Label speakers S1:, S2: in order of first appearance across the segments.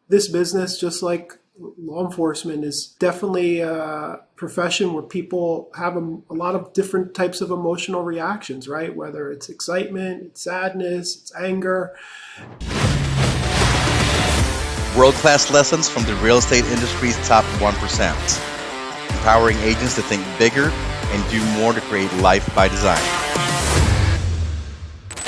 S1: this business, just like law enforcement, is definitely a profession where people have a lot of different types of emotional reactions, right? Whether it's excitement, it's sadness, it's anger.
S2: World-class lessons from the real estate industry's top 1%. Empowering agents to think bigger and do more to create life by design.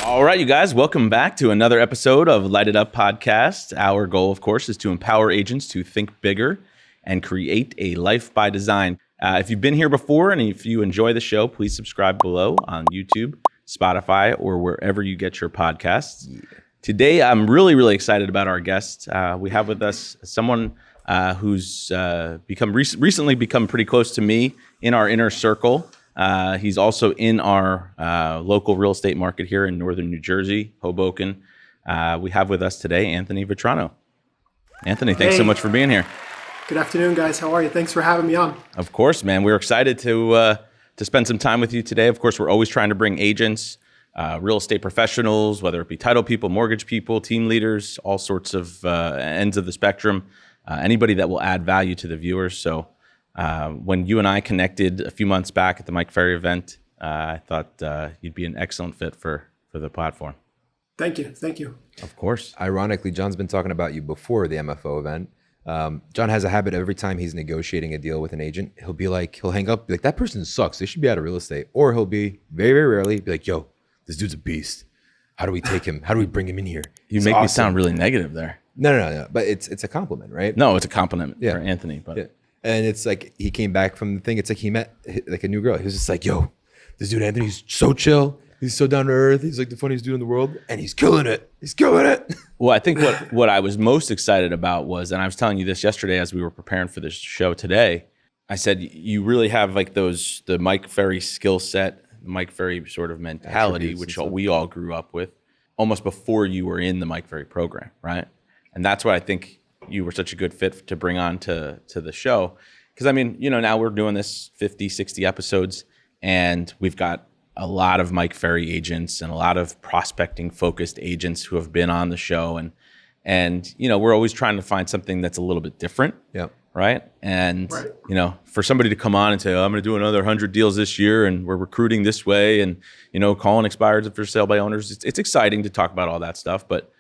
S3: All right, you guys, welcome back to another episode of Light It Up Podcast. Our goal, of course, is to empower agents to think bigger and create a life by design. If you've been here before and if you enjoy the show, please subscribe below on YouTube, Spotify, or wherever you get your podcasts. Today, I'm really excited about our guest. We have with us someone who's recently become pretty close to me in our inner circle. He's also in our local real estate market here in northern New Jersey, Hoboken. We have with us today Anthony Vetrano. Anthony, thanks so much for being here.
S1: Good afternoon, guys. How are you? Thanks for having me on.
S3: Of course, man. We're excited to spend some time with you today. Of course, we're always trying to bring agents, real estate professionals, whether it be title people, mortgage people, team leaders, all sorts of ends of the spectrum, anybody that will add value to the viewers. So when you and I connected a few months back at the Mike Ferry event, I thought you'd be an excellent fit for the platform.
S1: Thank you.
S3: Of course.
S4: Ironically, John's been talking about you before the MFO event. John has a habit every time he's negotiating a deal with an agent, he'll hang up, be like, that person sucks. They should be out of real estate. Or he'll be very rarely be like, yo, this dude's a beast. How do we take him? How do we bring him in here?
S3: You make me sound really negative there.
S4: No. But it's a compliment, right?
S3: No, it's a compliment for Anthony. But.
S4: Yeah. And it's like he came back from the thing. It's like he met like a new girl. He was just like, yo, this dude Anthony, he's so chill. He's so down to earth. He's like the funniest dude in the world. And he's killing it.
S3: Well, I think what I was most excited about was, and I was telling you this yesterday as we were preparing for this show today, I said, you really have like the Mike Ferry skill set, Mike Ferry sort of mentality, which we all grew up with almost before you were in the Mike Ferry program, right? And that's why I think you were such a good fit to bring on to the show. Because I mean, now we're doing this 50, 60 episodes, and we've got a lot of Mike Ferry agents and a lot of prospecting focused agents who have been on the show. And we're always trying to find something that's a little bit different.
S4: Yeah.
S3: Right. And, for somebody to come on and say, I'm going to do another 100 deals this year and we're recruiting this way and, calling expireds for sale by owners. It's exciting to talk about all that stuff, but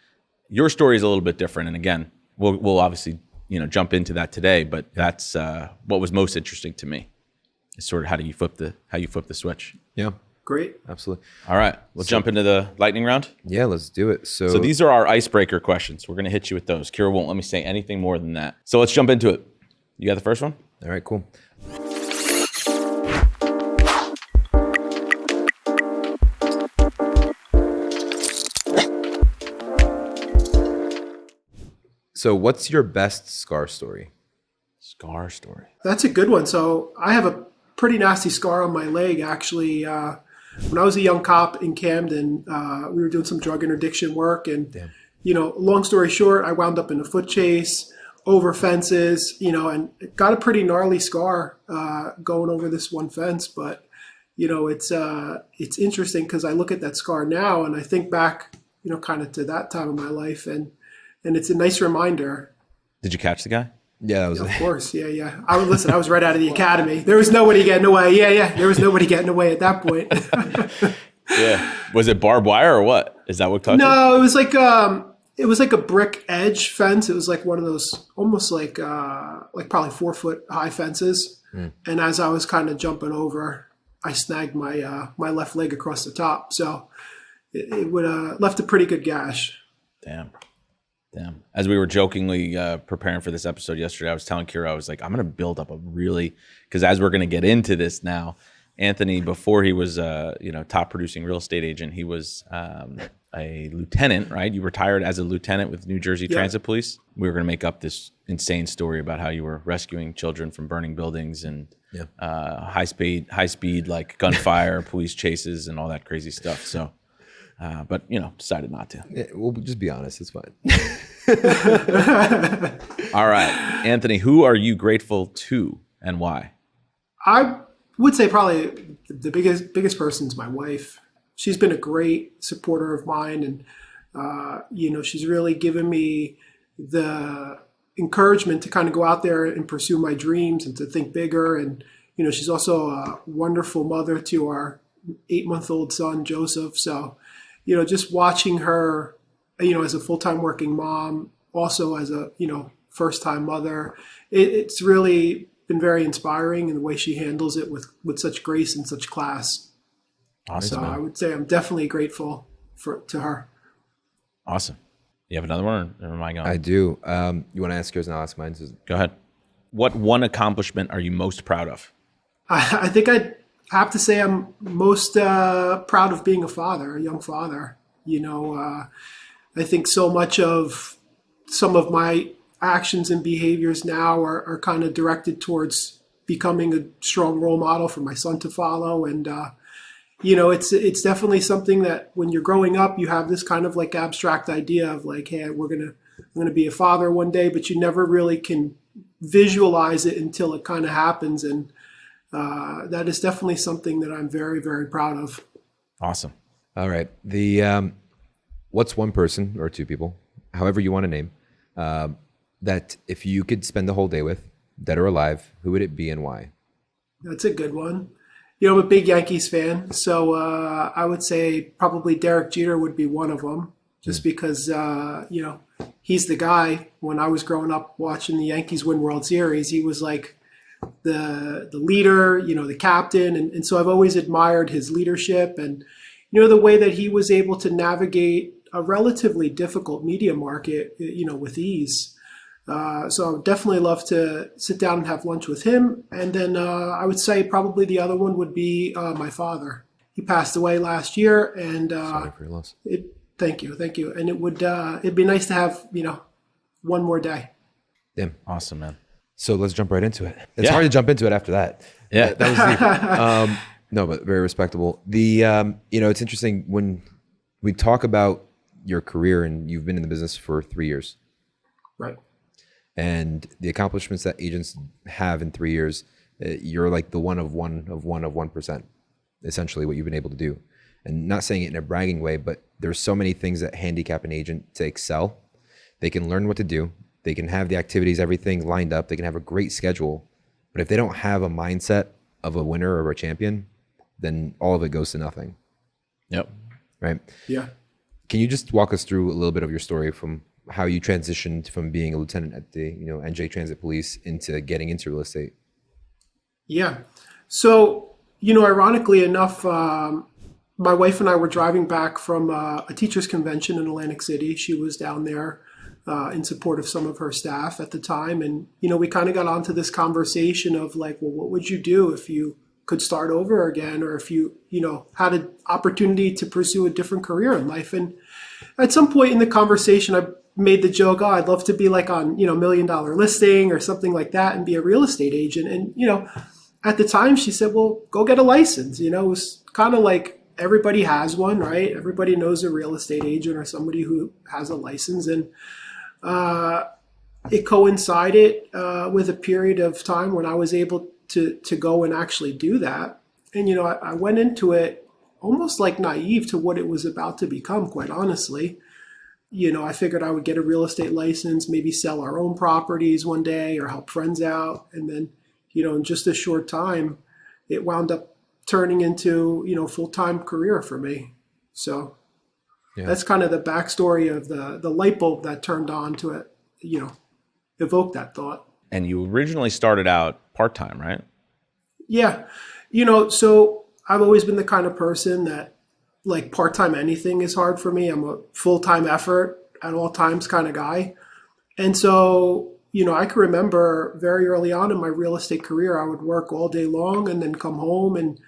S3: your story is a little bit different. And again, we'll obviously, jump into that today, but that's what was most interesting to me is sort of how you flip the switch.
S4: Yeah.
S1: Great.
S4: Absolutely.
S3: All right. We'll jump into the lightning round.
S4: Yeah, let's do it. So
S3: these are our icebreaker questions. We're going to hit you with those. Kira won't let me say anything more than that. So let's jump into it. You got the first one?
S4: All right, cool. So what's your best scar story?
S3: Scar story.
S1: That's a good one. So I have a pretty nasty scar on my leg, actually. When I was a young cop in Camden, we were doing some drug interdiction work. And, long story short, I wound up in a foot chase, over fences, and got a pretty gnarly scar going over this one fence. But, it's interesting because I look at that scar now and I think back, kind of to that time of my life. And it's a nice reminder.
S3: Did you catch the guy?
S4: Yeah, that was
S1: of course. Yeah. I was right out of the academy. There was nobody getting away. Yeah. There was nobody getting away at that point.
S3: Yeah. Was it barbed wire or what? Is that what caught you?
S1: No, it was like a brick edge fence. It was like one of those almost like probably 4 foot high fences. And as I was kind of jumping over, I snagged my left leg across the top. So it would left a pretty good gash.
S3: Damn. As we were jokingly preparing for this episode yesterday, I was telling Kira, I was like, I'm going to build up because as we're going to get into this now, Anthony, before he was top producing real estate agent, he was a lieutenant, right? You retired as a lieutenant with New Jersey Transit Police. We were going to make up this insane story about how you were rescuing children from burning buildings and high speed like gunfire, police chases, and all that crazy stuff. So. But, decided not to.
S4: Yeah, we'll just be honest. It's fine.
S3: All right. Anthony, who are you grateful to and why?
S1: I would say probably the biggest person is my wife. She's been a great supporter of mine. And, she's really given me the encouragement to kind of go out there and pursue my dreams and to think bigger. And, she's also a wonderful mother to our 8-month-old son, Joseph. So, just watching her, as a full-time working mom, also as a, first-time mother, it's really been very inspiring in the way she handles it with such grace and such class.
S3: Awesome.
S1: So I would say I'm definitely grateful to her.
S3: Awesome. You have another one, or am I going?
S4: I do. You want to ask yours and I'll ask mine?
S3: Go ahead. What one accomplishment are you most proud of?
S1: I think I'd have to say I'm most proud of being a father, a young father. I think so much of some of my actions and behaviors now are kind of directed towards becoming a strong role model for my son to follow. And, it's definitely something that when you're growing up, you have this kind of like abstract idea of like, hey, I'm going to be a father one day, but you never really can visualize it until it kind of happens. And that is definitely something that I'm very, very proud of.
S3: Awesome.
S4: All right. What's one person or two people, however you want to name, that if you could spend the whole day with, dead or alive, who would it be and why?
S1: That's a good one. I'm a big Yankees fan, so I would say probably Derek Jeter would be one of them, just because, he's the guy. When I was growing up watching the Yankees win World Series, he was like the leader, the captain. And so I've always admired his leadership and, the way that he was able to navigate a relatively difficult media market, with ease. So I would definitely love to sit down and have lunch with him. And then I would say probably the other one would be my father. He passed away last year, and
S4: Sorry for your loss.
S1: Thank you. And it'd be nice to have one more day.
S4: Damn.
S3: Awesome, man.
S4: So let's jump right into it. It's hard to jump into it after that.
S3: Yeah.
S4: That was deep. No, but very respectable. It's interesting when we talk about your career, and you've been in the business for 3 years.
S1: Right.
S4: And the accomplishments that agents have in 3 years, you're like the one of 1%, essentially what you've been able to do. And not saying it in a bragging way, but there's so many things that handicap an agent to excel. They can learn what to do. They can have the activities, everything lined up. They can have a great schedule. But if they don't have a mindset of a winner or a champion, then all of it goes to nothing.
S3: Yep.
S4: Right?
S1: Yeah.
S4: Can you just walk us through a little bit of your story from how you transitioned from being a lieutenant at the NJ Transit Police into getting into real estate?
S1: Yeah. So, ironically enough, my wife and I were driving back from a teachers convention in Atlantic City. She was down there in support of some of her staff at the time. And, we kind of got onto this conversation of like, well, what would you do if you could start over again, or if you, had an opportunity to pursue a different career in life? And at some point in the conversation, I made the joke, I'd love to be like on, $1 million listing or something like that and be a real estate agent. And, at the time she said, well, go get a license. It was kind of like everybody has one, right? Everybody knows a real estate agent or somebody who has a license. And it coincided with a period of time when I was able to go and actually do that. And, I went into it almost like naive to what it was about to become, quite honestly. I figured I would get a real estate license, maybe sell our own properties one day or help friends out. And then, in just a short time, it wound up turning into, full-time career for me. So that's kind of the backstory of the light bulb that turned on to it, evoke that thought.
S3: And you originally started out part-time, right?
S1: Yeah. So I've always been the kind of person that like part-time anything is hard for me. I'm a full-time effort at all times kind of guy. And so, I can remember very early on in my real estate career, I would work all day long and then come home and,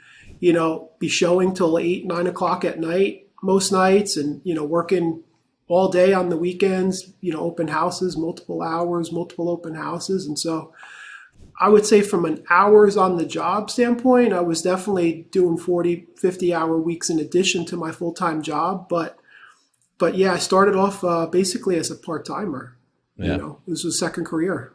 S1: be showing till 8, 9 o'clock at night, most nights, and, working all day on the weekends, open houses, multiple hours, multiple open houses. And so I would say from an hours on the job standpoint, I was definitely doing 40, 50 hour weeks in addition to my full-time job. But yeah, I started off basically as a part-timer.
S3: Yeah.
S1: This was a second career.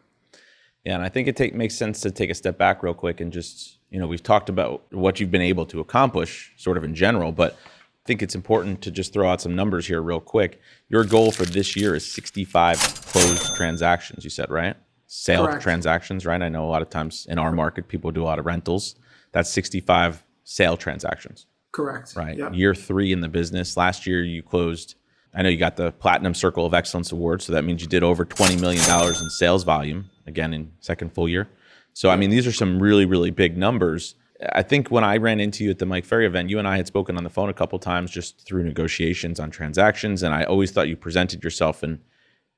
S3: Yeah, and I think it makes sense to take a step back real quick and just, we've talked about what you've been able to accomplish sort of in general, but think it's important to just throw out some numbers here real quick. Your goal for this year is 65 closed transactions, you said, right? Sale
S1: Correct.
S3: transactions, right? I know a lot of times in our market, people do a lot of rentals. That's 65 sale transactions,
S1: Correct.
S3: right?
S1: Yep.
S3: Year 3 in the business. Last year you closed, I know you got the Platinum Circle of Excellence Award, so that means you did over $20 million in sales volume, again, in second full year. So, I mean, these are some really, really big numbers. I think when I ran into you at the Mike Ferry event, you and I had spoken on the phone a couple times just through negotiations on transactions, and I always thought you presented yourself in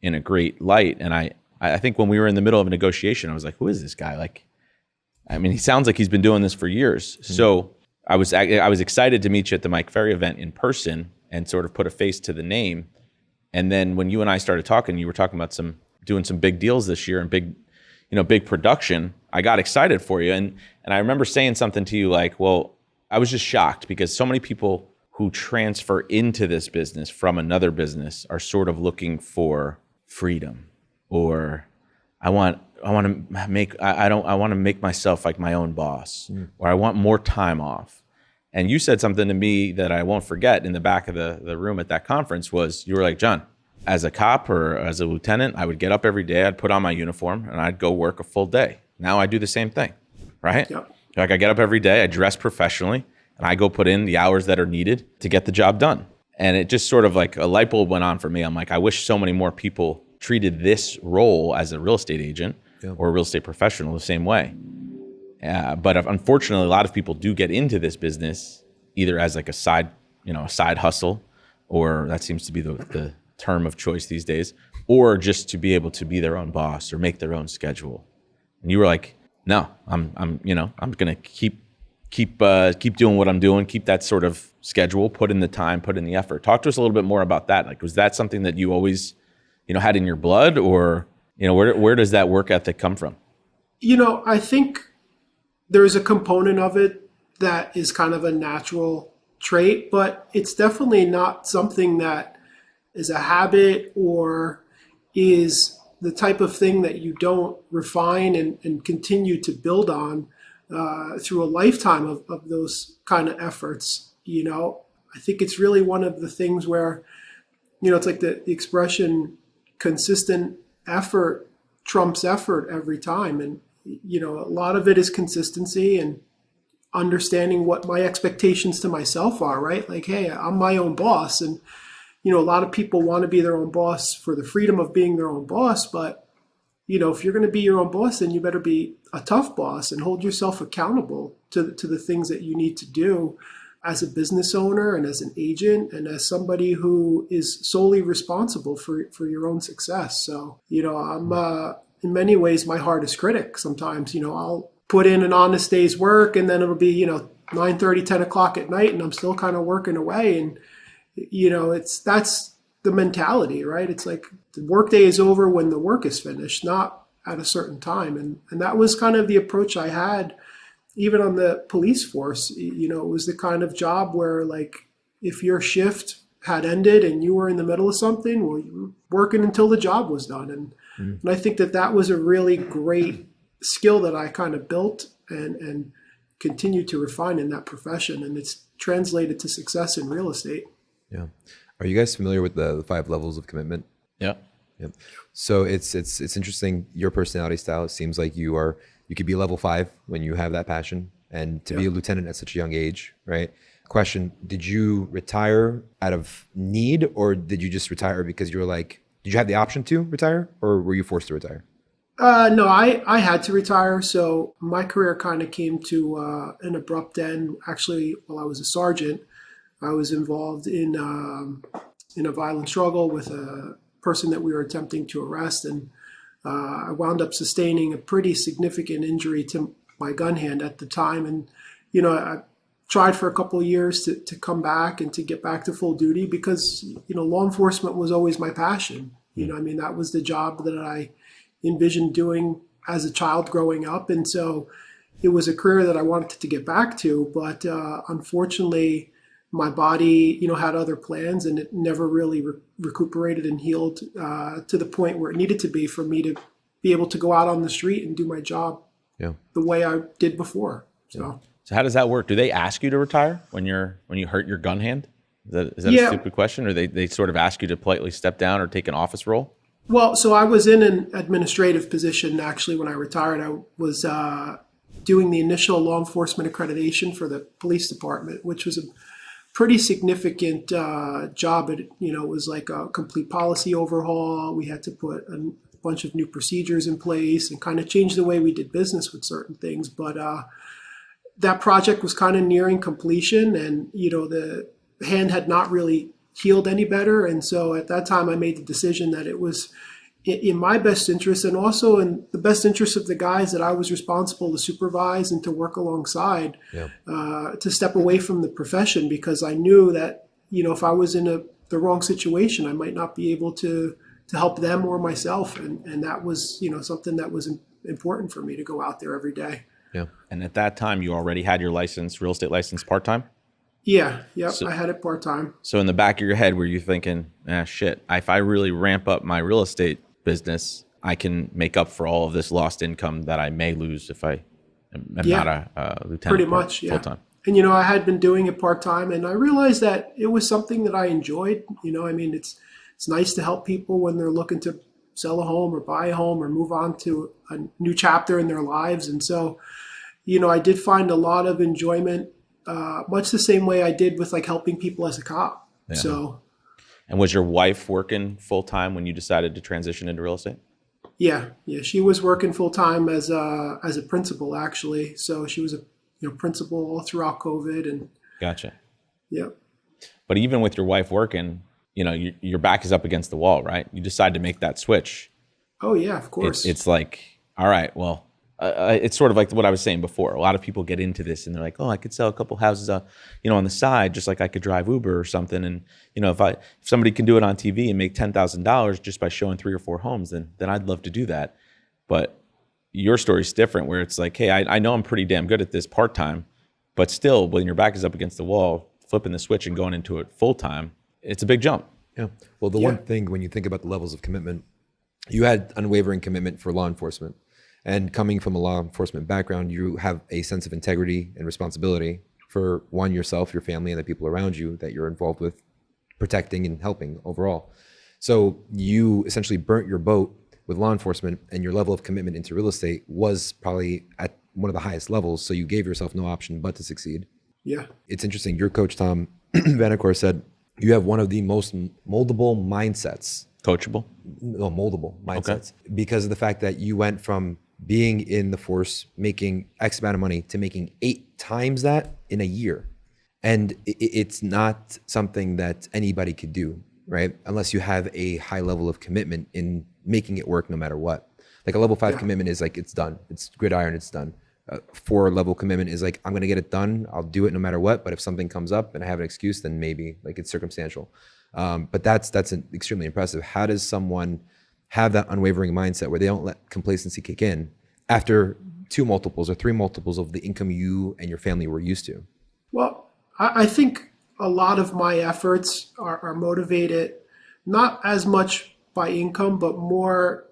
S3: a great light. And I think when we were in the middle of a negotiation, I was like, who is this guy? Like, I mean, he sounds like he's been doing this for years. Mm-hmm. So I was excited to meet you at the Mike Ferry event in person and sort of put a face to the name. And then when you and I started talking, you were talking about doing some big deals this year and big production. I got excited for you. And I remember saying something to you like, well, I was just shocked because so many people who transfer into this business from another business are sort of looking for freedom, or I want to make myself like my own boss, or I want more time off. And you said something to me that I won't forget in the back of the room at that conference was, you were like, John, as a cop or as a lieutenant, I would get up every day, I'd put on my uniform and I'd go work a full day. Now I do the same thing, right?
S1: Yep.
S3: Like I get up every day, I dress professionally, and I go put in the hours that are needed to get the job done. And it just sort of like a light bulb went on for me. I'm like, I wish so many more people treated this role as a real estate agent or a real estate professional the same way. But unfortunately, a lot of people do get into this business either as like a side hustle, or that seems to be the term of choice these days, or just to be able to be their own boss or make their own schedule. And you were like, no, I'm going to keep doing what I'm doing, keep that sort of schedule, put in the time, put in the effort. Talk to us a little bit more about that. Like, was that something that you always, had in your blood, or, where does that work ethic come from?
S1: I think there's a component of it that is kind of a natural trait, but it's definitely not something that is a habit or is the type of thing that you don't refine and continue to build on through a lifetime of those kind of efforts. I think it's really one of the things where, it's like the expression consistent effort trumps effort every time. And, a lot of it is consistency and understanding what my expectations to myself are, right? Like, hey, I'm my own boss. And, a lot of people want to be their own boss for the freedom of being their own boss. But, if you're going to be your own boss, then you better be a tough boss and hold yourself accountable to the things that you need to do as a business owner and as an agent and as somebody who is solely responsible for your own success. So, I'm in many ways my hardest critic. Sometimes, I'll put in an honest day's work and then it'll be, 9:30, 10 o'clock at night and I'm still kind of working away. And, that's the mentality, right? It's like the workday is over when the work is finished, not at a certain time. And that was kind of the approach I had even on the police force. It was the kind of job where, like, if your shift had ended and you were in the middle of something, well, you were working until the job was done. And I think that was a really great skill that I kind of built and continued to refine in that profession. And it's translated to success in real estate.
S4: Yeah. Are you guys familiar with the 5 levels of commitment?
S3: Yeah.
S4: Yep. So it's interesting. Your personality style, it seems like you could be level 5 when you have that passion, and to be a lieutenant at such a young age, right? Question, did you retire out of need, or did you just retire because you were like, did you have the option to retire, or were you forced to retire?
S1: No, I had to retire. So my career kind of came to an abrupt end. Actually, while I was a sergeant, I was involved in a violent struggle with a person that we were attempting to arrest. And I wound up sustaining a pretty significant injury to my gun hand at the time. And, I tried for a couple of years to come back and to get back to full duty because, law enforcement was always my passion. That was the job that I envisioned doing as a child growing up. And so it was a career that I wanted to get back to. But unfortunately, my body, had other plans, and it never really recuperated and healed to the point where it needed to be for me to be able to go out on the street and do my job the way I did before. So
S3: how does that work? Do they ask you to retire when you hurt your gun hand? Is that a stupid question, or they sort of ask you to politely step down or take an office role?
S1: Well, so I was in an administrative position actually when I retired. I was doing the initial law enforcement accreditation for the police department, which was a pretty significant job. It was like a complete policy overhaul. We had to put a bunch of new procedures in place and kind of change the way we did business with certain things. But that project was kind of nearing completion, and the hand had not really healed any better. And so at that time, I made the decision that it was in my best interest, and also in the best interest of the guys that I was responsible to supervise and to work alongside, to step away from the profession, because I knew that if I was in the wrong situation, I might not be able to help them or myself, and that was something that was important for me to go out there every day.
S3: Yeah. And at that time, you already had your license, real estate license, part-time?
S1: Yeah. I had it part-time.
S3: So in the back of your head, were you thinking, shit, if I really ramp up my real estate business, I can make up for all of this lost income that I may lose if I am not a lieutenant?
S1: Pretty much, yeah.
S3: Full-time.
S1: And, I had been doing it part-time, and I realized that it was something that I enjoyed. It's nice to help people when they're looking to sell a home or buy a home or move on to a new chapter in their lives. And so, I did find a lot of enjoyment, much the same way I did with like helping people as a cop. Yeah. So.
S3: And was your wife working full-time when you decided to transition into real estate?
S1: Yeah. She was working full-time as a principal, actually. So she was a principal all throughout COVID. And
S3: gotcha.
S1: Yeah.
S3: But even with your wife working, your back is up against the wall, right? You decide to make that switch.
S1: Oh yeah, of course.
S3: It's like, all right, well, it's sort of like what I was saying before. A lot of people get into this and they're like, oh, I could sell a couple houses, on the side, just like I could drive Uber or something. And, if somebody can do it on TV and make $10,000 just by showing 3 or 4 homes, then I'd love to do that. But your story's different, where it's like, hey, I know I'm pretty damn good at this part-time, but still when your back is up against the wall, flipping the switch and going into it full-time, it's a big jump.
S4: Yeah. Well, the one thing when you think about the levels of commitment, you had unwavering commitment for law enforcement. And coming from a law enforcement background, you have a sense of integrity and responsibility for yourself, your family, and the people around you that you're involved with protecting and helping overall. So you essentially burnt your boat with law enforcement, and your level of commitment into real estate was probably at one of the highest levels. So you gave yourself no option but to succeed.
S1: Yeah.
S4: It's interesting. Your coach, Tom Vanacore, said you have one of the most moldable mindsets.
S3: Coachable?
S4: No, moldable mindsets. Okay. Because of the fact that you went from being in the force, making X amount of money, to making 8 times that in a year. And it's not something that anybody could do, right? Unless you have a high level of commitment in making it work no matter what. Like a level 5 commitment is like, it's done. It's gridiron, it's done. 4 level commitment is like, I'm going to get it done. I'll do it no matter what. But if something comes up and I have an excuse, then maybe like it's circumstantial. But that's extremely impressive. How does someone have that unwavering mindset where they don't let complacency kick in after 2 multiples or 3 multiples of the income you and your family were used to?
S1: Well, I think a lot of my efforts are motivated not as much by income, but more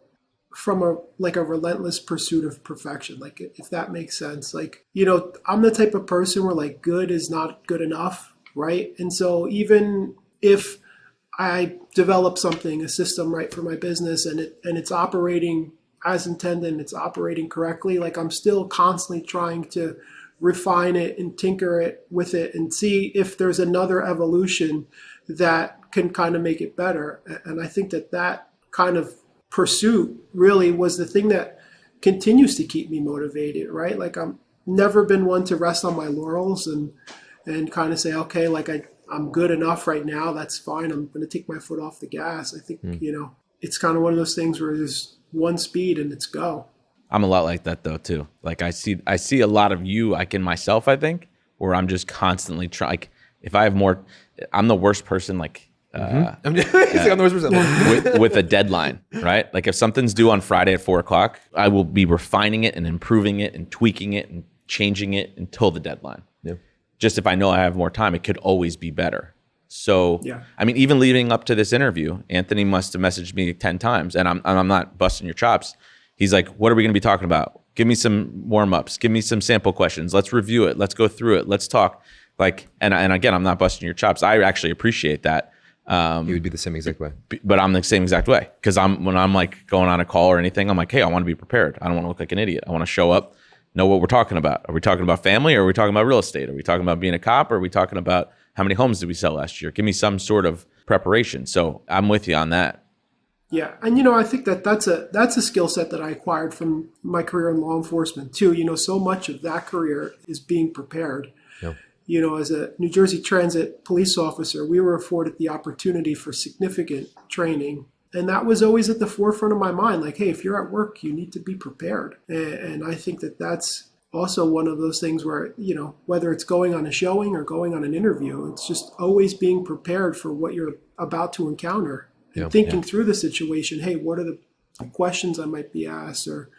S1: from a relentless pursuit of perfection. Like, if that makes sense. Like, I'm the type of person where like good is not good enough, right? And so even if I develop a system, right, for my business, and it's operating as intended and it's operating correctly, like I'm still constantly trying to refine it and tinker it with it and see if there's another evolution that can kind of make it better. And I think that kind of pursuit really was the thing that continues to keep me motivated, right? Like, I'm never been one to rest on my laurels and kind of say, okay, like I'm good enough right now. That's fine. I'm going to take my foot off the gas. I think, it's kind of one of those things where there's one speed and it's go.
S3: I'm a lot like that though too. Like I see a lot of you, like in myself, I think, where I'm just constantly trying. Like if I have more, I'm the worst person. Like
S4: I'm the worst person
S3: with a deadline, right? Like if something's due on Friday at 4:00, I will be refining it and improving it and tweaking it and changing it until the deadline.
S4: Yeah.
S3: Just if I know I have more time, it could always be better. So, I mean, even leading up to this interview, Anthony must have messaged me 10 times, and I'm not busting your chops. He's like, what are we going to be talking about? Give me some warm-ups. Give me some sample questions. Let's review it. Let's go through it. Let's talk. Like, and again, I'm not busting your chops. I actually appreciate that.
S4: You would be the same exact way.
S3: But I'm the same exact way. Because when I'm like going on a call or anything, I'm like, hey, I want to be prepared. I don't want to look like an idiot. I want to show up, know what we're talking about. Are we talking about family, or are we talking about real estate? Are we talking about being a cop, or are we talking about how many homes did we sell last year? Give me some sort of preparation. So I'm with you on that.
S1: Yeah, and I think that's a skill set that I acquired from my career in law enforcement too. So much of that career is being prepared.
S4: Yeah.
S1: As a New Jersey Transit police officer, we were afforded the opportunity for significant training. And that was always at the forefront of my mind. Like, hey, if you're at work, you need to be prepared. And I think that that's also one of those things where, whether it's going on a showing or going on an interview, it's just always being prepared for what you're about to encounter. And thinking through the situation. Hey, what are the questions I might be asked, or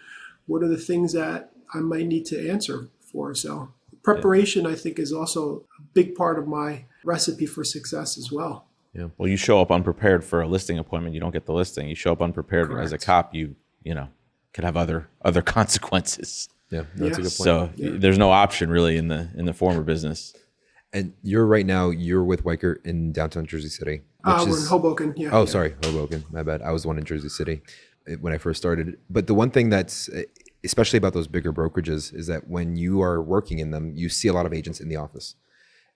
S1: what are the things that I might need to answer for? So preparation, I think, is also a big part of my recipe for success as well.
S3: Yeah. Well, you show up unprepared for a listing appointment, you don't get the listing. You show up unprepared as a cop, you could have other consequences.
S4: Yeah, that's a good point.
S3: So there's no option really in the former business.
S4: And you're with Weicker in downtown Jersey City.
S1: We're in Hoboken. Yeah.
S4: Oh, sorry, Hoboken. My bad. I was the one in Jersey City when I first started. But the one thing that's especially about those bigger brokerages is that when you are working in them, you see a lot of agents in the office,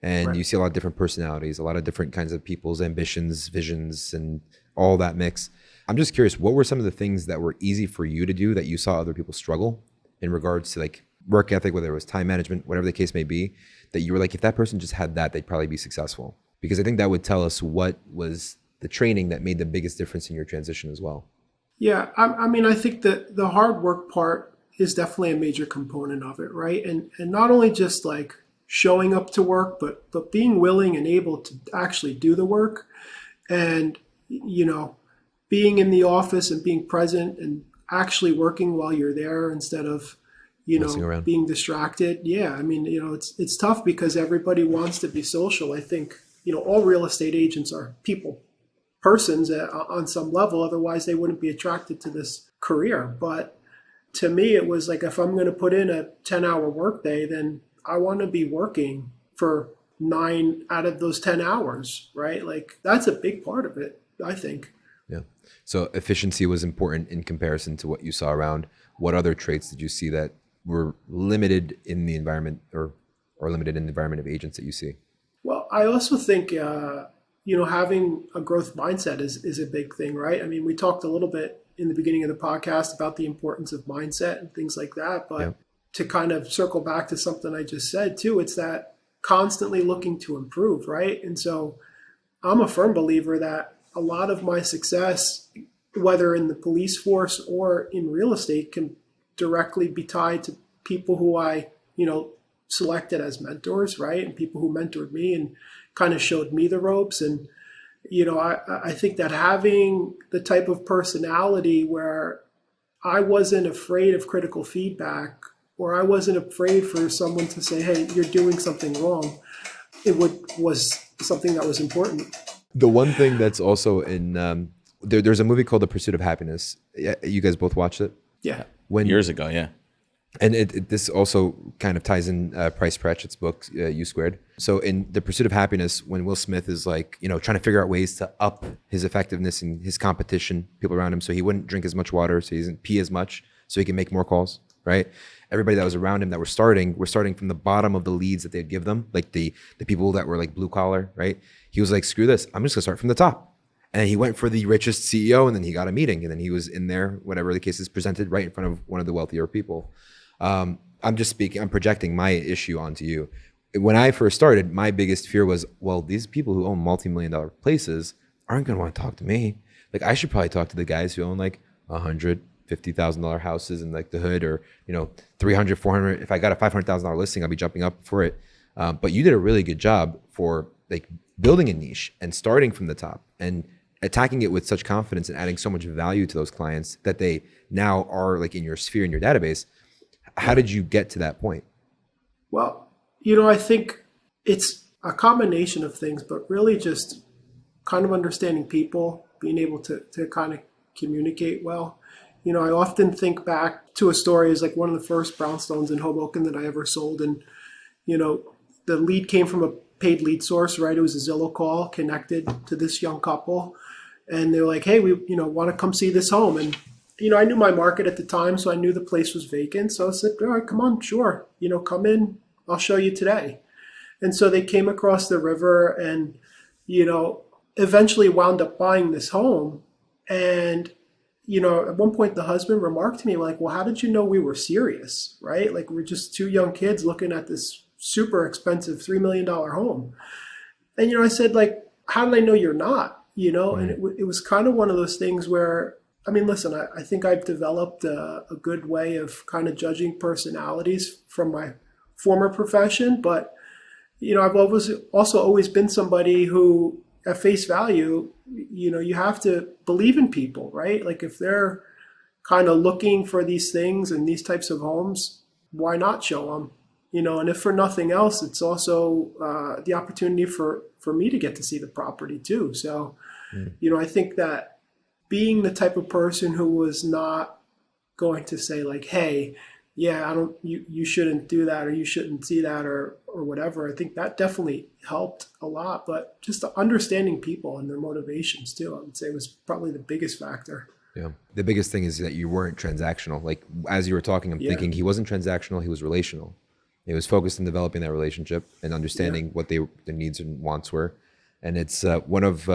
S4: and you see a lot of different personalities, a lot of different kinds of people's ambitions, visions, and all that mix. I'm just curious, what were some of the things that were easy for you to do that you saw other people struggle in regards to like work ethic, whether it was time management, whatever the case may be, that you were like, if that person just had that, they'd probably be successful? Because I think that would tell us what was the training that made the biggest difference in your transition as well.
S1: Yeah, I mean, I think that the hard work part is definitely a major component of it, right? And not only just like showing up to work, but being willing and able to actually do the work, and being in the office and being present and actually working while you're there instead of being distracted. Yeah, I mean, it's tough because everybody wants to be social. I think all real estate agents are persons on some level. Otherwise, they wouldn't be attracted to this career. But to me, it was like, if I'm going to put in a 10-hour workday, then I want to be working for 9 out of those 10 hours, right? Like, that's a big part of it, I think.
S4: Yeah. So efficiency was important in comparison to what you saw around. What other traits did you see that were limited in the environment or limited in the environment of agents that you see?
S1: Well, I also think, having a growth mindset is a big thing, right? I mean, we talked a little bit in the beginning of the podcast about the importance of mindset and things like that. But to kind of circle back to something I just said too, it's that constantly looking to improve, right? And so I'm a firm believer that a lot of my success, whether in the police force or in real estate, can directly be tied to people who I, selected as mentors, right? And people who mentored me and kind of showed me the ropes. And, I think that having the type of personality where I wasn't afraid of critical feedback, or I wasn't afraid for someone to say, hey, you're doing something wrong, was something that was important.
S4: The one thing that's also in, there's a movie called The Pursuit of Happiness. You guys both watched it?
S1: Yeah.
S3: Years ago, yeah.
S4: And this also kind of ties in Price Pratchett's book, U Squared. So in The Pursuit of Happiness, when Will Smith is like, trying to figure out ways to up his effectiveness and his competition, people around him, so he wouldn't drink as much water, so he doesn't pee as much, so he can make more calls, right? Everybody that was around him that were starting from the bottom of the leads that they'd give them, like the people that were like blue collar, right? He was like, screw this, I'm just gonna start from the top. And he went for the richest CEO, and then he got a meeting, and then he was in there, whatever the case is, presented right in front of one of the wealthier people. I'm just speaking, I'm projecting my issue onto you. When I first started, my biggest fear was, well, these people who own multi-million-dollar places aren't going to want to talk to me. Like, I should probably talk to the guys who own like $150,000 houses in like the hood, or, 300, 400. If I got a $500,000 listing, I'll be jumping up for it. But you did a really good job for like building a niche and starting from the top and attacking it with such confidence and adding so much value to those clients that they now are like in your sphere, in your database. How did you get to that point?
S1: Well, I think it's a combination of things, but really just kind of understanding people, being able to kind of communicate well. I often think back to a story as like one of the first brownstones in Hoboken that I ever sold. And, the lead came from a paid lead source, right? It was a Zillow call connected to this young couple. And they're like, hey, we want to come see this home. And, I knew my market at the time, so I knew the place was vacant. So I said, all right, come on, sure. Come in, I'll show you today. And so they came across the river and, eventually wound up buying this home. And, at one point the husband remarked to me like, well, how did you know we were serious, right? Like we're just two young kids looking at this super expensive $3 million home. And, I said like, how did I know you're not, and it was kind of one of those things where, listen, I think I've developed a good way of kind of judging personalities from my former profession, but, I've always been somebody who at face value, you have to believe in people, right? Like if they're kind of looking for these things and these types of homes, why not show them? And if for nothing else, it's also the opportunity for me to get to see the property too. So, I think that being the type of person who was not going to say like, hey, yeah, you shouldn't do that or you shouldn't see that or whatever. I think that definitely helped a lot, but just understanding people and their motivations too, I would say was probably the biggest factor.
S4: Yeah. The biggest thing is that you weren't transactional. Like as you were talking, I'm thinking he wasn't transactional. He was relational. He was focused on developing that relationship and understanding what their needs and wants were. And it's one of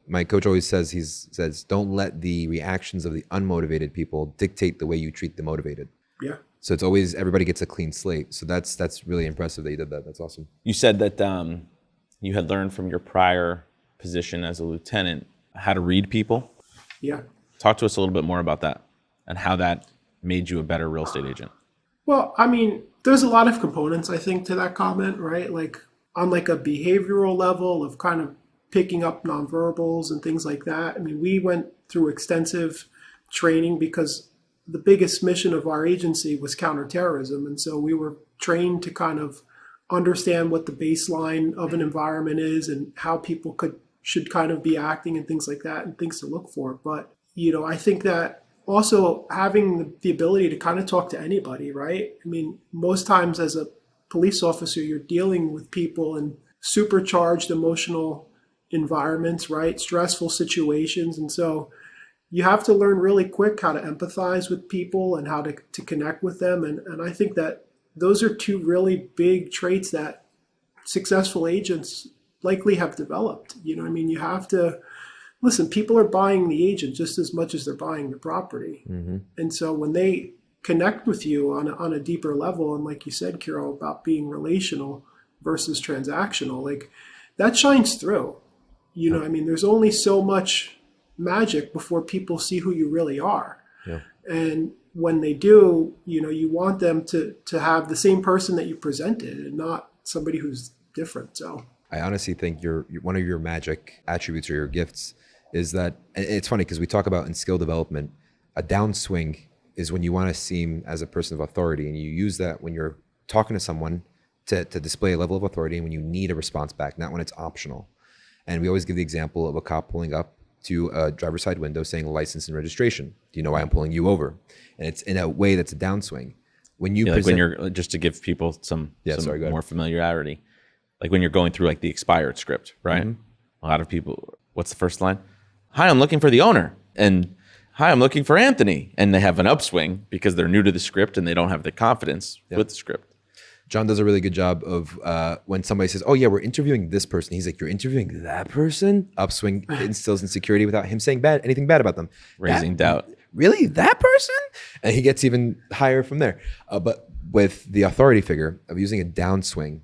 S4: my coach always says, don't let the reactions of the unmotivated people dictate the way you treat the motivated.
S1: Yeah.
S4: So it's always, everybody gets a clean slate. So that's really impressive that you did that. That's awesome.
S3: You said that you had learned from your prior position as a lieutenant how to read people.
S1: Yeah.
S3: Talk to us a little bit more about that and how that made you a better real estate agent.
S1: Well, there's a lot of components, I think, to that comment, right? Like on like a behavioral level of kind of picking up nonverbals and things like that. We went through extensive training because the biggest mission of our agency was counterterrorism. And so we were trained to kind of understand what the baseline of an environment is and how people should kind of be acting and things like that and things to look for. But, I think that also having the ability to kind of talk to anybody, right? Most times as a police officer, you're dealing with people in supercharged emotional environments, right? Stressful situations. And so you have to learn really quick how to empathize with people and how to connect with them. And I think that those are two really big traits that successful agents likely have developed. You have to listen, people are buying the agent just as much as they're buying the property. Mm-hmm. And so when they connect with you on a deeper level, and like you said, Kiro, about being relational versus transactional, like that shines through. There's only so much magic before people see who you really are. Yeah. And when they do, you want them to have the same person that you presented and not somebody who's different. So
S4: I honestly think one of your magic attributes or your gifts is that, it's funny because we talk about in skill development, a downswing is when you want to seem as a person of authority, and you use that when you're talking to someone to display a level of authority and when you need a response back, not when it's optional. And we always give the example of a cop pulling up to a driver's side window saying license and registration. Do you know why I'm pulling you over? And it's in a way that's a downswing. When you
S3: when you're, just to give people some more familiarity, like when you're going through like the expired script, right? Mm-hmm. A lot of people, what's the first line? Hi, I'm looking for the owner. And hi, I'm looking for Anthony. And they have an upswing because they're new to the script and they don't have the confidence with the script.
S4: John does a really good job of when somebody says, oh yeah, we're interviewing this person. He's like, you're interviewing that person? Upswing instills insecurity without him saying anything bad about them.
S3: Raising doubt.
S4: Really? That person? And he gets even higher from there. But with the authority figure of using a downswing,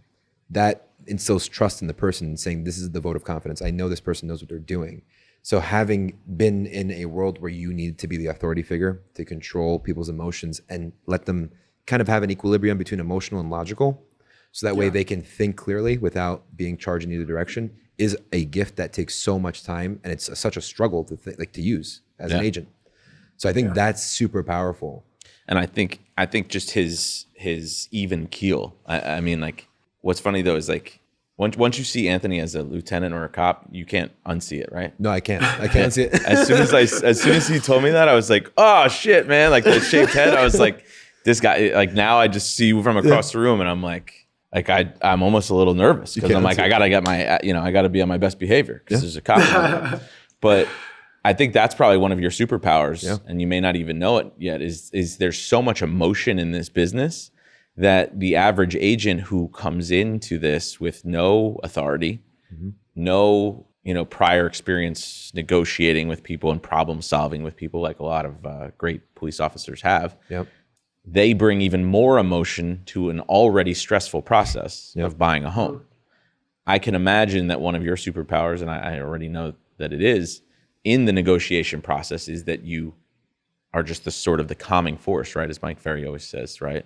S4: that instills trust in the person and saying, this is the vote of confidence. I know this person knows what they're doing. So having been in a world where you need to be the authority figure to control people's emotions and let them kind of have an equilibrium between emotional and logical, so that way they can think clearly without being charged in either direction, is a gift that takes so much time, and it's such a struggle to use as an agent. So I think that's super powerful.
S3: And I think just his even keel. I mean, like, what's funny though is like once you see Anthony as a lieutenant or a cop, you can't unsee it, right?
S4: No, I can't see it.
S3: as soon as he told me that, I was like, oh shit, man! Like the shaved head, I was like, this guy. Like now, I just see you from across the room, and I'm like, like I'm almost a little nervous because I'm like, I gotta get my, I gotta be on my best behavior because there's a cop on it. But I think that's probably one of your superpowers, and you may not even know it yet, is there's so much emotion in this business that the average agent who comes into this with no authority, no, prior experience negotiating with people and problem solving with people like a lot of great police officers have, they bring even more emotion to an already stressful process of buying a home. I can imagine that one of your superpowers, and I already know that it is, in the negotiation process, is that you are just the sort of the calming force, right? As Mike Ferry always says, right?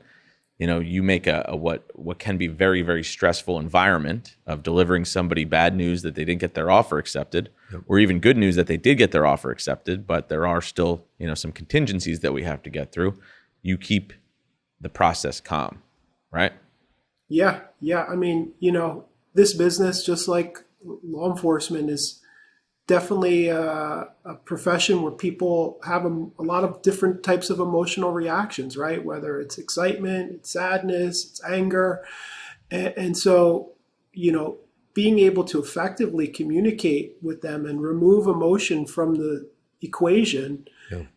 S3: You make a what can be very, very stressful environment of delivering somebody bad news that they didn't get their offer accepted, or even good news that they did get their offer accepted, but there are still, some contingencies that we have to get through. You keep the process calm, right?
S1: Yeah. I mean, this business, just like law enforcement, is definitely a profession where people have a lot of different types of emotional reactions, right? Whether it's excitement, it's sadness, it's anger. And so, being able to effectively communicate with them and remove emotion from the equation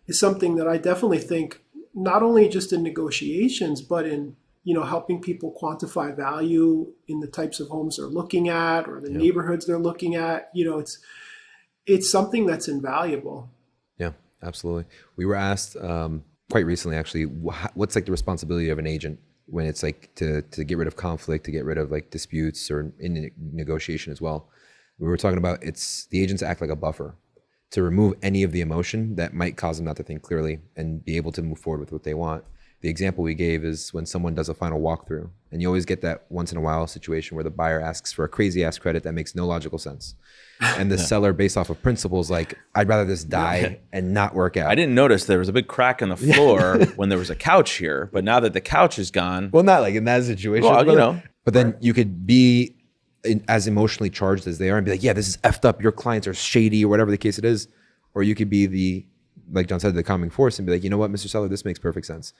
S1: is something that I definitely think, not only just in negotiations, but in, helping people quantify value in the types of homes they're looking at or the neighborhoods they're looking at. It's something that's invaluable.
S4: Yeah, absolutely. We were asked quite recently, actually, what's like the responsibility of an agent when it's like to get rid of conflict, to get rid of like disputes, or in negotiation as well. We were talking about the agents act like a buffer to remove any of the emotion that might cause them not to think clearly and be able to move forward with what they want. The example we gave is when someone does a final walkthrough, and you always get that once in a while situation where the buyer asks for a crazy ass credit that makes no logical sense. And the seller, based off of principles, like, I'd rather this die and not work out.
S3: I didn't notice there was a big crack in the floor when there was a couch here, but now that the couch is gone.
S4: Well, not like in that situation.
S3: Well,
S4: But then you could be as emotionally charged as they are and be like, yeah, this is effed up. Your clients are shady, or whatever the case it is. Or you could be like John said, the calming force and be like, you know what, Mr. Seller, this makes perfect sense.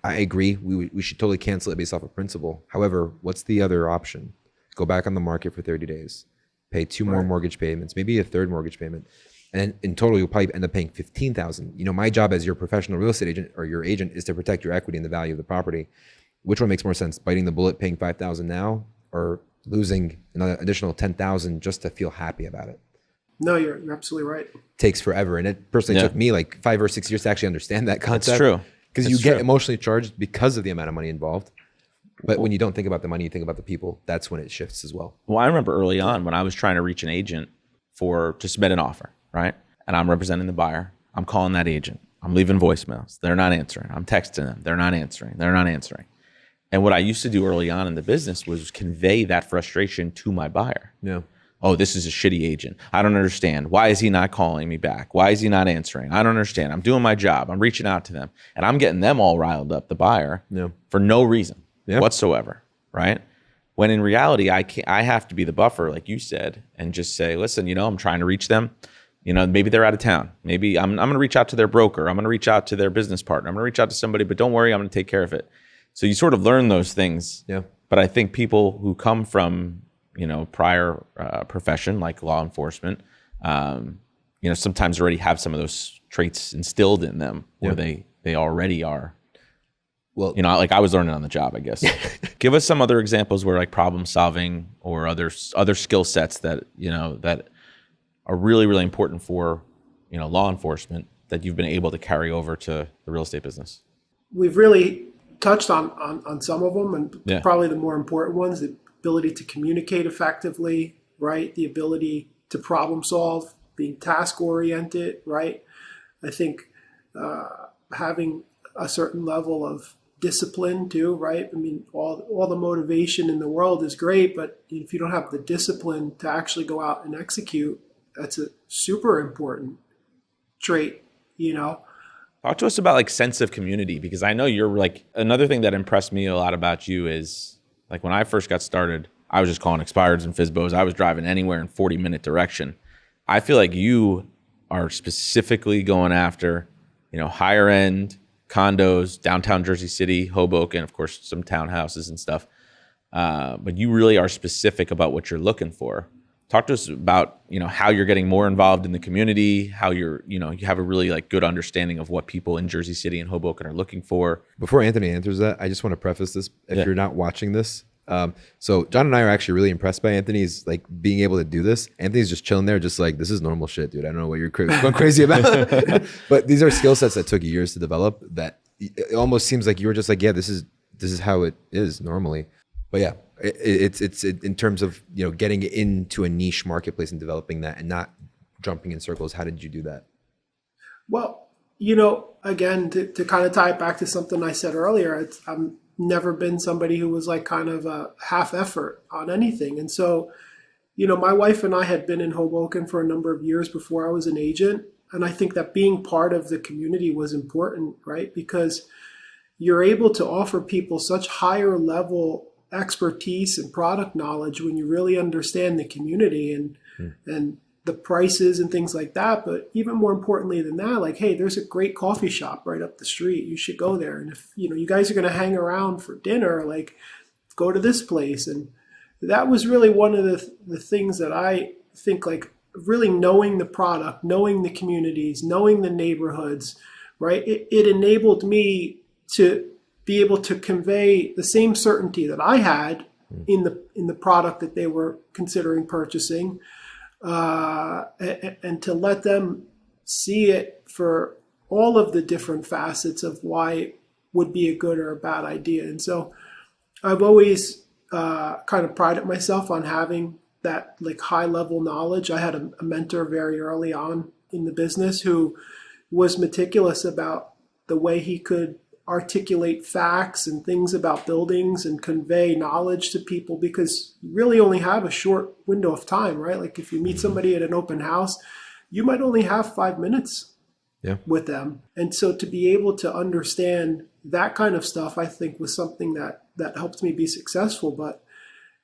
S4: I agree. We should totally cancel it based off of principle. However, what's the other option? Go back on the market for 30 days, pay 2 more mortgage payments, maybe a 3rd mortgage payment. And in total, you'll probably end up paying $15,000. My job as your professional real estate agent or your agent is to protect your equity and the value of the property. Which one makes more sense? Biting the bullet, paying $5,000 now, or losing another additional $10,000 just to feel happy about it?
S1: No, you're absolutely right.
S4: Takes forever. And it personally took me like 5 or 6 years to actually understand that concept.
S3: That's true.
S4: Because you get emotionally charged because of the amount of money involved. But when you don't think about the money, you think about the people. That's when it shifts as well.
S3: Well, I remember early on when I was trying to reach an agent to submit an offer, right? And I'm representing the buyer. I'm calling that agent. I'm leaving voicemails. They're not answering. I'm texting them. They're not answering. And what I used to do early on in the business was convey that frustration to my buyer.
S4: Yeah.
S3: Oh, this is a shitty agent. I don't understand. Why is he not calling me back? Why is he not answering? I don't understand. I'm doing my job. I'm reaching out to them. And I'm getting them all riled up, the buyer, for no reason whatsoever, right? When in reality, I have to be the buffer, like you said, and just say, listen, I'm trying to reach them. Maybe they're out of town. Maybe I'm going to reach out to their broker. I'm going to reach out to their business partner. I'm going to reach out to somebody, but don't worry, I'm going to take care of it. So you sort of learn those things.
S4: Yeah.
S3: But I think people who come from prior profession like law enforcement, sometimes already have some of those traits instilled in them, or they already are. Well, like I was learning on the job, I guess. Give us some other examples where like problem solving or other skill sets that that are really, really important for law enforcement that you've been able to carry over to the real estate business.
S1: We've really touched on some of them, and probably the more important ones: the ability to communicate effectively, right? The ability to problem solve, being task oriented, right? I think having a certain level of discipline too, right? I mean, all the motivation in the world is great, but if you don't have the discipline to actually go out and execute, that's a super important trait,
S3: Talk to us about like sense of community, because I know you're like, another thing that impressed me a lot about you is like when I first got started, I was just calling expireds and FSBOs. I was driving anywhere in 40-minute direction. I feel like you are specifically going after, higher end condos, downtown Jersey City, Hoboken, of course, some townhouses and stuff. but you really are specific about what you're looking for. Talk to us about, how you're getting more involved in the community, how you have a really like good understanding of what people in Jersey City and Hoboken are looking for.
S4: Before Anthony answers that, I just want to preface this. If you're not watching this, so John and I are actually really impressed by Anthony's like being able to do this. Anthony's just chilling there, just like, this is normal shit, dude. I don't know what you're going crazy about. But these are skill sets that took years to develop that it almost seems like you were just like, yeah, this is how it is normally. But yeah, it's in terms of, getting into a niche marketplace and developing that and not jumping in circles. How did you do that?
S1: Well, again, to kind of tie it back to something I said earlier, I'm never been somebody who was like kind of a half effort on anything. And so, my wife and I had been in Hoboken for a number of years before I was an agent. And I think that being part of the community was important, right? Because you're able to offer people such higher level expertise and product knowledge when you really understand the community and the prices and things like that. But even more importantly than that, like, hey, there's a great coffee shop right up the street. You should go there. And if you guys are going to hang around for dinner, like, go to this place. And that was really one of the things that I think, like, really knowing the product, knowing the communities, knowing the neighborhoods, right? It enabled me to be able to convey the same certainty that I had in the product that they were considering purchasing, and to let them see it for all of the different facets of why it would be a good or a bad idea. And so I've always kind of prided myself on having that like high level knowledge. I had a mentor very early on in the business who was meticulous about the way he could articulate facts and things about buildings and convey knowledge to people, because you really only have a short window of time, right? Like if you meet somebody at an open house, you might only have 5 minutes with them. And so to be able to understand that kind of stuff, I think was something that helped me be successful. But,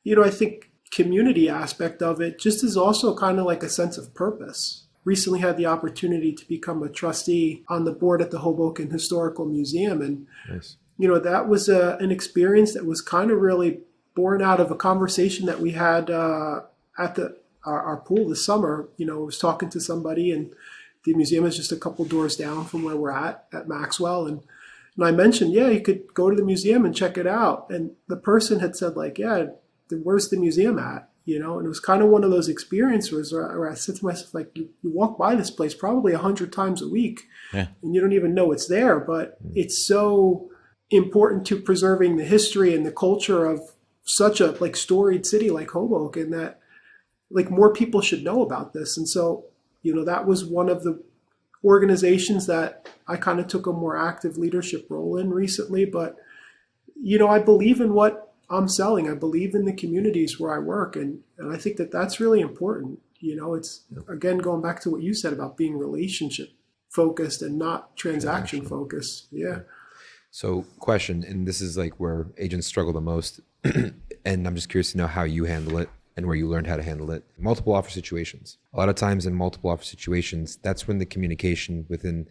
S1: I think community aspect of it just is also kind of like a sense of purpose. Recently had the opportunity to become a trustee on the board at the Hoboken Historical Museum. And,
S4: Nice.
S1: That was an experience that was kind of really born out of a conversation that we had at our pool this summer. I was talking to somebody, and the museum is just a couple doors down from where we're at Maxwell. And I mentioned, yeah, you could go to the museum and check it out. And the person had said, like, yeah, where's the museum at? And it was kind of one of those experiences where I said to myself, like, you walk by this place probably 100 times a week, and you don't even know it's there. But it's so important to preserving the history and the culture of such a like storied city like Hoboken that like more people should know about this. And so, that was one of the organizations that I kind of took a more active leadership role in recently. But, I believe in what I'm selling. I believe in the communities where I work. And I think that that's really important. It's, again, going back to what you said about being relationship focused and not transaction focused. Yeah.
S4: So question, and this is like where agents struggle the most. And I'm just curious to know how you handle it and where you learned how to handle it. Multiple offer situations. A lot of times in multiple offer situations, that's when the communication within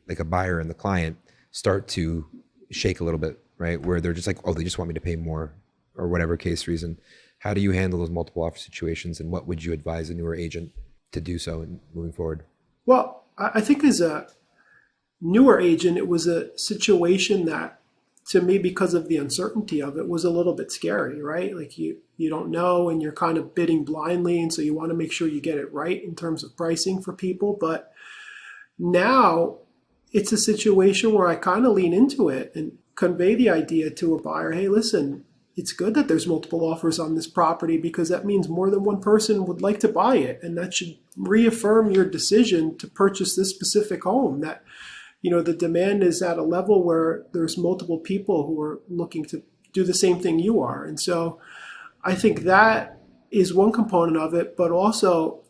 S4: like a buyer and the client start to shake a little bit, right? Where they're just like, oh, they just want me to pay more or whatever case reason. How do you handle those multiple offer situations, and what would you advise a newer agent to do so in moving forward?
S1: Well, I think as a newer agent, it was a situation that, to me, because of the uncertainty of it, was a little bit scary, right? Like you don't know, and you're kind of bidding blindly. And so you want to make sure you get it right in terms of pricing for people. But now it's a situation where I kind of lean into it and convey the idea to a buyer. Hey, listen, it's good that there's multiple offers on this property, because that means more than one person would like to buy it. And that should reaffirm your decision to purchase this specific home. That, the demand is at a level where there's multiple people who are looking to do the same thing you are. And so I think that is one component of it, but also,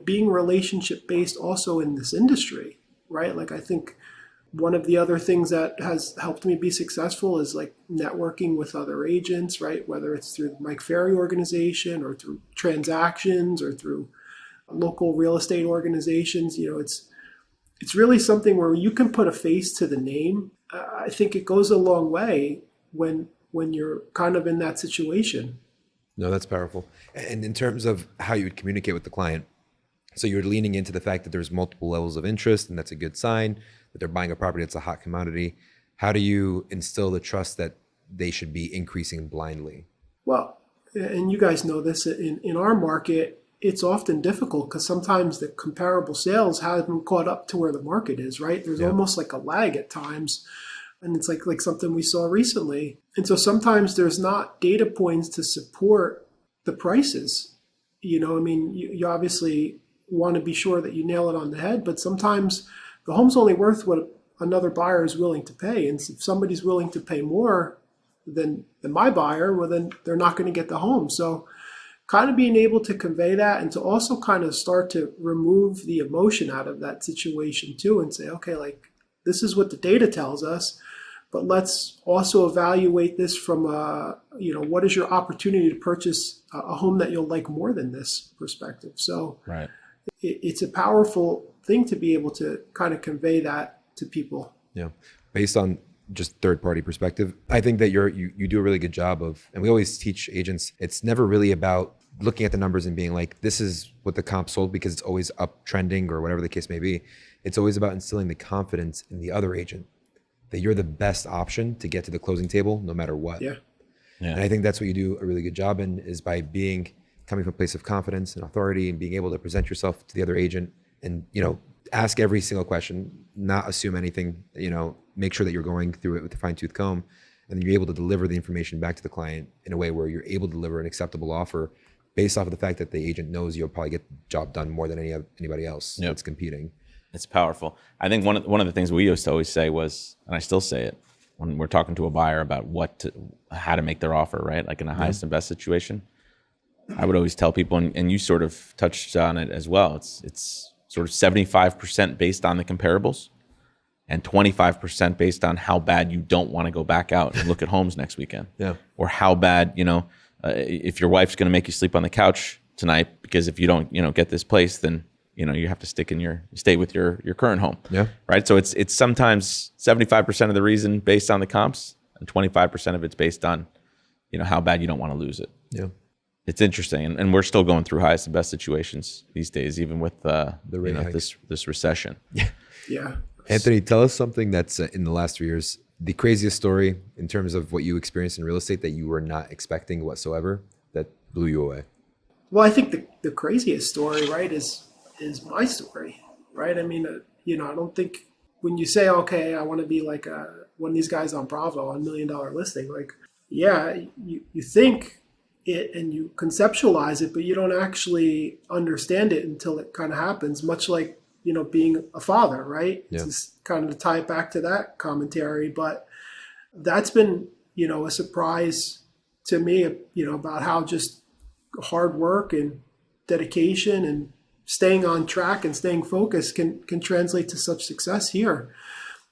S1: being relationship based also in this industry, right? Like, I think one of the other things that has helped me be successful is like networking with other agents, right? Whether it's through the Mike Ferry organization or through transactions or through local real estate organizations. It's really something where you can put a face to the name. I think it goes a long way when when you're kind of in that situation.
S4: No, that's powerful. And in terms of how you would communicate with the client, so you're leaning into the fact that there's multiple levels of interest, and that's a good sign that they're buying a property that's a hot commodity. How do you instill the trust that they should be increasing blindly?
S1: Well, and you guys know this, in our market, it's often difficult because sometimes the comparable sales haven't caught up to where the market is, right? There's almost like a lag at times. And it's like something we saw recently. And so sometimes there's not data points to support the prices. You obviously want to be sure that you nail it on the head, but sometimes the home's only worth what another buyer is willing to pay. And if somebody's willing to pay more than my buyer, well, then they're not going to get the home. So kind of being able to convey that and to also kind of start to remove the emotion out of that situation too and say, okay, like this is what the data tells us, but let's also evaluate this from what is your opportunity to purchase a home that you'll like more than this perspective. So
S3: Right.
S1: It's a powerful thing to be able to kind of convey that to people.
S4: Yeah. Based on just third-party perspective, I think that you do a really good job of, and we always teach agents, it's never really about looking at the numbers and being like, this is what the comp sold because it's always up trending or whatever the case may be. It's always about instilling the confidence in the other agent that you're the best option to get to the closing table no matter what.
S1: Yeah.
S4: And I think that's what you do a really good job in, is by coming from a place of confidence and authority and being able to present yourself to the other agent and, ask every single question, not assume anything, make sure that you're going through it with a fine-tooth comb, and then you're able to deliver the information back to the client in a way where you're able to deliver an acceptable offer based off of the fact that the agent knows you'll probably get the job done more than anybody else that's competing.
S3: It's powerful. I think one of the things we used to always say was, and I still say it when we're talking to a buyer about how to make their offer, right? Like in a highest and best situation, I would always tell people, and you sort of touched on it as well. It's sort of 75% based on the comparables and 25% based on how bad you don't want to go back out and look at homes next weekend.
S4: Yeah.
S3: Or how bad, if your wife's going to make you sleep on the couch tonight because if you don't, get this place, then you have to stay with your current home.
S4: Yeah.
S3: Right. So it's sometimes 75% of the reason based on the comps and 25% of it's based on, how bad you don't want to lose it.
S4: Yeah.
S3: It's interesting. And we're still going through highest and best situations these days, even with this recession.
S4: Yeah.
S1: Yeah.
S4: Anthony, tell us something that's in the last 3 years, the craziest story in terms of what you experienced in real estate that you were not expecting whatsoever that blew you away.
S1: Well, I think the craziest story, right, is my story, right? I mean, I don't think when you say, okay, I want to be like one of these guys on Bravo on $1 Million Listing, like, yeah, you think it and you conceptualize it, but you don't actually understand it until it kind of happens, much like, being a father, right?
S4: Yeah.
S1: It's just kind of to tie it back to that commentary, but that's been, a surprise to me, about how just hard work and dedication and staying on track and staying focused can translate to such success here.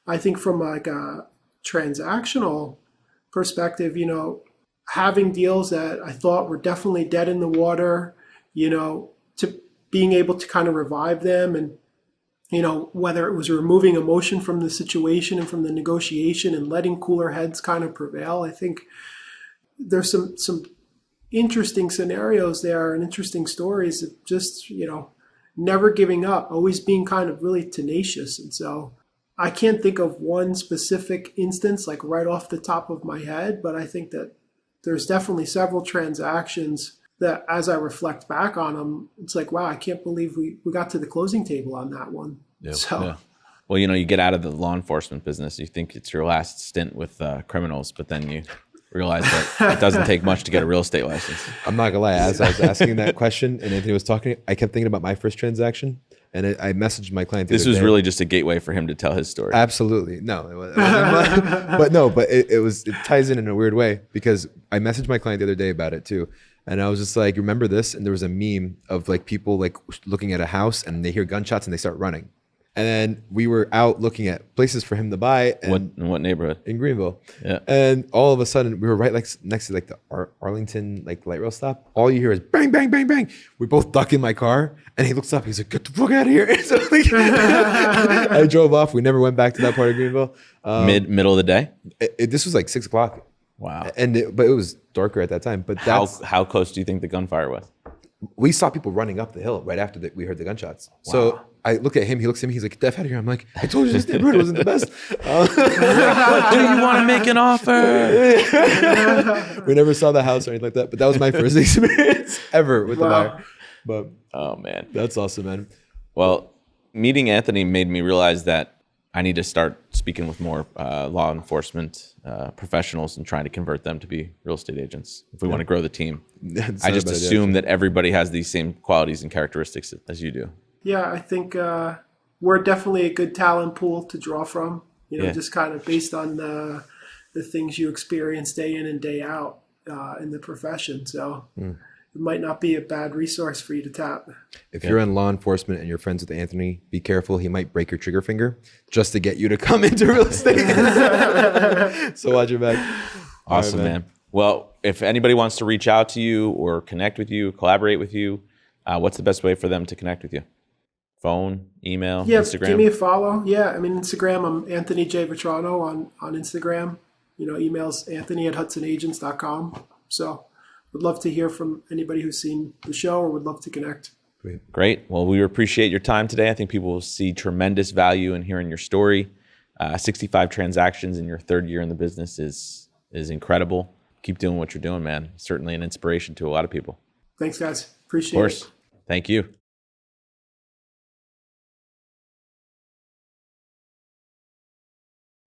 S1: I think from like a transactional perspective, having deals that I thought were definitely dead in the water, to being able to kind of revive them and, whether it was removing emotion from the situation and from the negotiation and letting cooler heads kind of prevail. I think there's some interesting scenarios there and interesting stories of just, never giving up, always being kind of really tenacious. And so I can't think of one specific instance like right off the top of my head, but I think that there's definitely several transactions that as I reflect back on them, it's like, wow, I can't believe we got to the closing table on that one.
S4: Yeah.
S1: So.
S3: Yeah. Well, you get out of the law enforcement business, you think it's your last stint with criminals, but then you realize that it doesn't take much to get a real estate license.
S4: I'm not gonna lie, as I was asking that question and Anthony was talking, I kept thinking about my first transaction, and I messaged my client.
S3: This was really just a gateway for him to tell his story.
S4: Absolutely. No, it wasn't. but it ties in a weird way because I messaged my client the other day about it too. And I was just like, remember this? And there was a meme of like people like looking at a house and they hear gunshots and they start running. And then we were out looking at places for him to buy. And
S3: In what neighborhood?
S4: in Greenville.
S3: Yeah.
S4: And all of a sudden we were right next to like the Arlington like light rail stop. All you hear is bang, bang, bang, bang. We both duck in my car and he looks up. He's like, get the fuck out of here. So like, I drove off. We never went back to that part of Greenville.
S3: Middle of the day?
S4: This was like 6 o'clock.
S3: Wow.
S4: But it was darker at that time. But
S3: How close do you think the gunfire was?
S4: we saw people running up the hill right after we heard the gunshots. Wow. So I look at him, he looks at me, he's like, "Get the F out of here." I'm like, "I told you this neighborhood wasn't the best."
S3: Do you want to make an offer?
S4: We never saw the house or anything like that, but that was my first experience ever with the fire. But
S3: oh man,
S4: that's awesome, man.
S3: Well, meeting Anthony made me realize that I need to start speaking with more law enforcement professionals and trying to convert them to be real estate agents if we want to grow the team. I just assume that everybody has these same qualities and characteristics as you do.
S1: Yeah, I think we're definitely a good talent pool to draw from, just kind of based on the things you experience day in and day out in the profession. So it might not be a bad resource for you to tap.
S4: If you're in law enforcement and you're friends with Anthony, be careful. He might break your trigger finger just to get you to come into real estate. So watch your back.
S3: Awesome, right, man. Well, if anybody wants to reach out to you or connect with you, collaborate with you, what's the best way for them to connect with you? Phone, email, Instagram?
S1: Give me a follow. Yeah, I mean, Instagram, I'm Anthony J. Vetrano on Instagram. Email's anthony@hudsonagents.com. So would love to hear from anybody who's seen the show or would love to connect.
S3: Great. Well, we appreciate your time today. I think people will see tremendous value in hearing your story. 65 transactions in your third year in the business is incredible. Keep doing what you're doing, man. Certainly an inspiration to a lot of people.
S1: Thanks, guys. Appreciate it.
S3: Of course. Thank you.